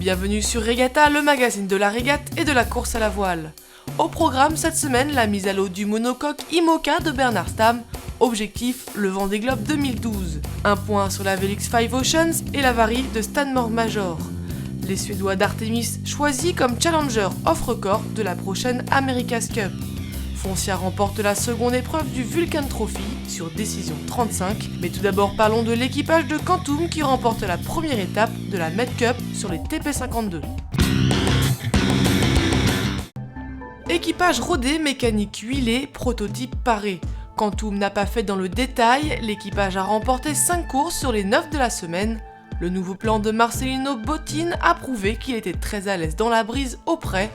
bienvenue sur Regatta, le magazine de la régate et de la course à la voile. Au programme cette semaine, la mise à l'eau du monocoque IMOCA de Bernard Stamm. Objectif, le Vendée Globe 2012. Un point sur la Velux 5 Oceans et l'avarie de Stanmore Major. Les Suédois d'Artemis choisis comme challenger off-record de la prochaine America's Cup. Foncia remporte la seconde épreuve du Vulcan Trophy sur décision 35, mais tout d'abord parlons de l'équipage de Quantum qui remporte la première étape de la Med Cup sur les TP52. Équipage rodé, mécanique huilée, prototype paré. Quantum n'a pas fait dans le détail, l'équipage a remporté 5 courses sur les 9 de la semaine. Le nouveau plan de Marcelino Bottin a prouvé qu'il était très à l'aise dans la brise au près.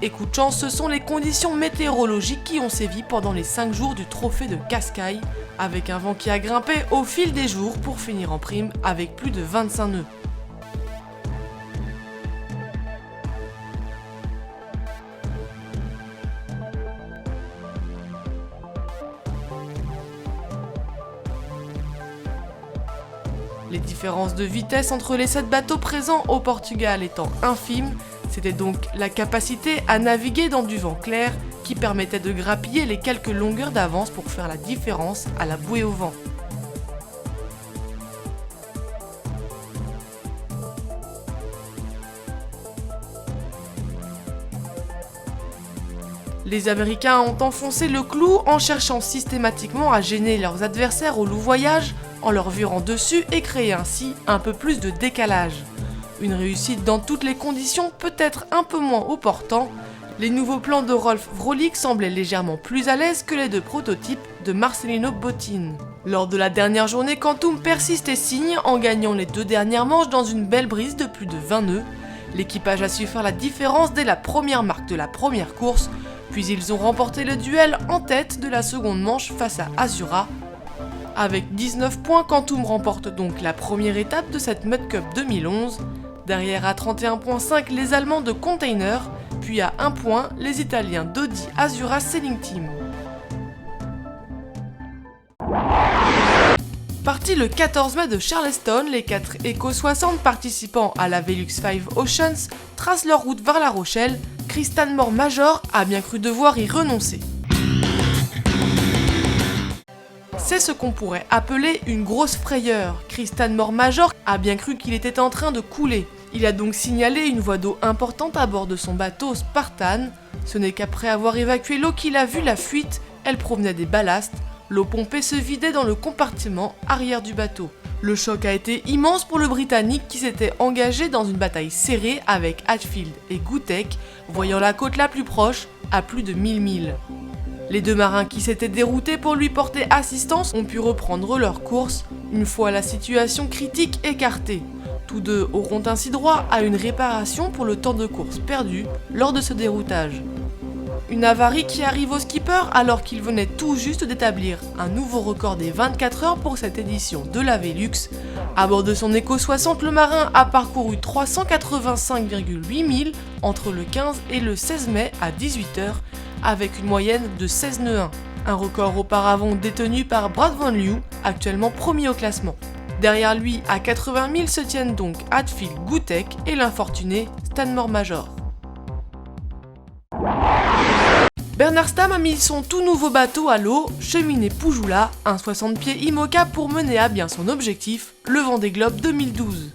Et coup de chance, ce sont les conditions météorologiques qui ont sévi pendant les 5 jours du trophée de Cascaï, avec un vent qui a grimpé au fil des jours pour finir en prime avec plus de 25 nœuds. Les différences de vitesse entre les 7 bateaux présents au Portugal étant infimes, c'était donc la capacité à naviguer dans du vent clair qui permettait de grappiller les quelques longueurs d'avance pour faire la différence à la bouée au vent. Les Américains ont enfoncé le clou en cherchant systématiquement à gêner leurs adversaires au louvoyage en leur virant dessus et créer ainsi un peu plus de décalage. Une réussite dans toutes les conditions, peut-être un peu moins au portant. Les nouveaux plans de Rolf Vrolik semblaient légèrement plus à l'aise que les deux prototypes de Marcelino Bottin. Lors de la dernière journée, Quantum persiste et signe en gagnant les 2 dernières manches dans une belle brise de plus de 20 nœuds. L'équipage a su faire la différence dès la première marque de la première course, puis ils ont remporté le duel en tête de la seconde manche face à Azura. Avec 19 points, Quantum remporte donc la première étape de cette Med Cup 2011. Derrière à 31,5 les Allemands de Container, puis à 1 point les Italiens d'Audi Azura Sailing Team. Partis le 14 mai de Charleston, les 4 Eco 60 participants à la Velux 5 Oceans tracent leur route vers La Rochelle. Stanmore Major a bien cru devoir y renoncer. C'est ce qu'on pourrait appeler une grosse frayeur. Stanmore Major a bien cru qu'il était en train de couler. Il a donc signalé une voie d'eau importante à bord de son bateau Spartan. Ce n'est qu'après avoir évacué l'eau qu'il a vu la fuite. Elle provenait des ballasts. L'eau pompée se vidait dans le compartiment arrière du bateau. Le choc a été immense pour le Britannique qui s'était engagé dans une bataille serrée avec Hatfield et Gutek, voyant la côte la plus proche à plus de 1000 milles. Les 2 marins qui s'étaient déroutés pour lui porter assistance ont pu reprendre leur course une fois la situation critique écartée. Tous deux auront ainsi droit à une réparation pour le temps de course perdu lors de ce déroutage. Une avarie qui arrive au skipper alors qu'il venait tout juste d'établir un nouveau record des 24 heures pour cette édition de la Velux. À bord de son Eco 60, le marin a parcouru 385,8 milles entre le 15 et le 16 mai à 18h avec une moyenne de 16 nœuds 1. Un record auparavant détenu par Brad Van Leeuw, actuellement premier au classement. Derrière lui, à 80 000 se tiennent donc Hatfield, Gutek et l'infortuné Stanmore Major. Bernard Stamm a mis son tout nouveau bateau à l'eau, Cheminée Poujoula, un 60 pieds IMOCA pour mener à bien son objectif, le Vendée Globe 2012.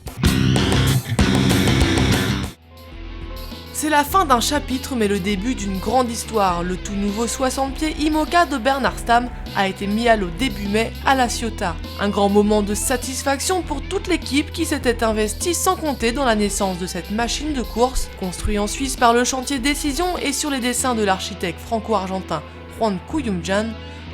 C'est la fin d'un chapitre mais le début d'une grande histoire. Le tout nouveau 60 pieds IMOCA de Bernard Stamm a été mis à l'eau début mai à La Ciotat. Un grand moment de satisfaction pour toute l'équipe qui s'était investie sans compter dans la naissance de cette machine de course, construite en Suisse par le chantier Décision et sur les dessins de l'architecte franco-argentin Juan Cuyumjan.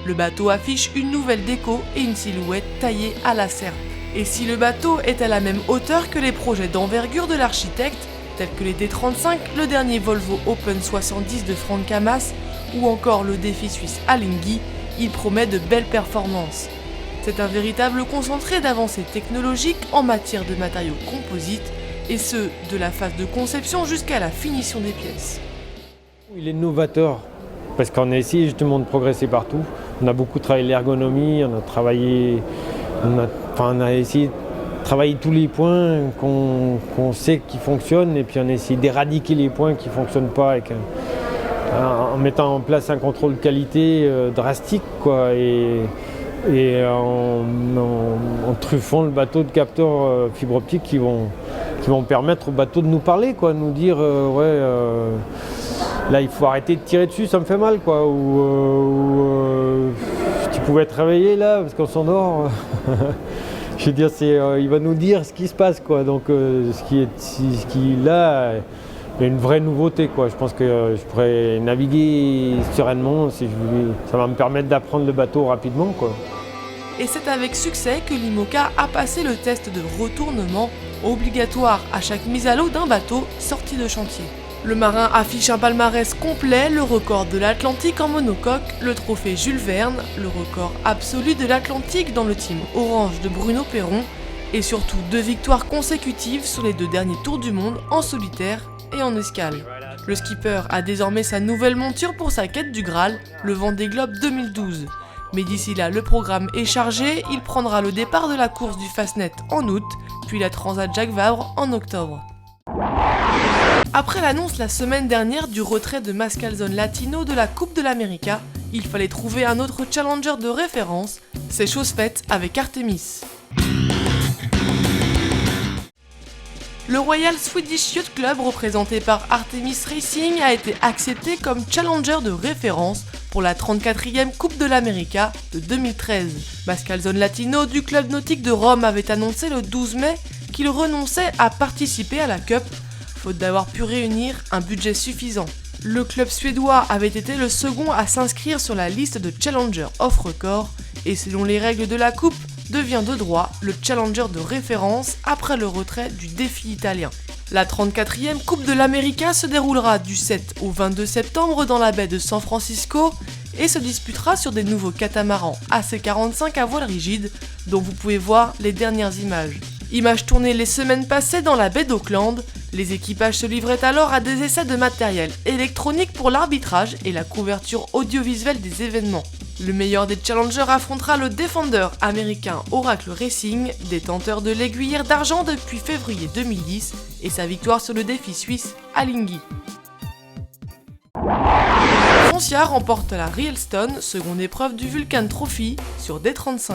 Le bateau affiche une nouvelle déco et une silhouette taillée à la serpe. Et si le bateau est à la même hauteur que les projets d'envergure de l'architecte, tels que les D35, le dernier Volvo Open 70 de Franck Hamas ou encore le défi suisse Alinghi, il promet de belles performances. C'est un véritable concentré d'avancées technologiques en matière de matériaux composites, et ce, de la phase de conception jusqu'à la finition des pièces. Il est novateur, parce qu'on a essayé justement de progresser partout. On a beaucoup travaillé l'ergonomie, on a essayé travailler tous les points qu'on sait qui fonctionnent et puis on essaie d'éradiquer les points qui ne fonctionnent pas en mettant en place un contrôle qualité drastique, quoi, et en truffant le bateau de capteurs fibre optique qui vont permettre au bateau de nous parler, quoi, nous dire là il faut arrêter de tirer dessus, ça me fait mal, quoi, ou tu pouvais te réveiller là parce qu'on s'endort. Je veux dire, il va nous dire ce qui se passe, quoi. Donc ce qui là est une vraie nouveauté, quoi. Je pense que je pourrais naviguer sereinement si ça va me permettre d'apprendre le bateau rapidement, quoi. Et c'est avec succès que l'IMOCA a passé le test de retournement obligatoire à chaque mise à l'eau d'un bateau sorti de chantier. Le marin affiche un palmarès complet, le record de l'Atlantique en monocoque, le trophée Jules Verne, le record absolu de l'Atlantique dans le team Orange de Bruno Perron, et surtout 2 victoires consécutives sur les 2 derniers tours du monde en solitaire et en escale. Le skipper a désormais sa nouvelle monture pour sa quête du Graal, le Vendée Globe 2012. Mais d'ici là, le programme est chargé, il prendra le départ de la course du Fastnet en août, puis la Transat Jacques Vabre en octobre. Après l'annonce la semaine dernière du retrait de Mascalzone Latino de la Coupe de l'América, il fallait trouver un autre challenger de référence. C'est chose faite avec Artemis. Le Royal Swedish Yacht Club, représenté par Artemis Racing, a été accepté comme challenger de référence pour la 34e Coupe de l'América de 2013. Mascalzone Latino du club nautique de Rome avait annoncé le 12 mai qu'il renonçait à participer à la Cup, faute d'avoir pu réunir un budget suffisant. Le club suédois avait été le second à s'inscrire sur la liste de Challenger off record et selon les règles de la coupe, devient de droit le challenger de référence après le retrait du défi italien. La 34e Coupe de l'América se déroulera du 7 au 22 septembre dans la baie de San Francisco et se disputera sur des nouveaux catamarans AC45 à voile rigide dont vous pouvez voir les dernières images. Images tournées les semaines passées dans la baie d'Auckland, les équipages se livraient alors à des essais de matériel électronique pour l'arbitrage et la couverture audiovisuelle des événements. Le meilleur des challengers affrontera le Defender américain Oracle Racing, détenteur de l'aiguillère d'argent depuis février 2010 et sa victoire sur le défi suisse Alinghi. Foncia remporte la Rielstone, seconde épreuve du Vulcan Trophy sur D35.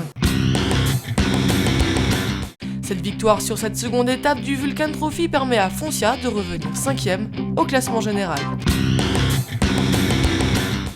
Cette victoire sur cette seconde étape du Vulcan Trophy permet à Foncia de revenir 5e au classement général.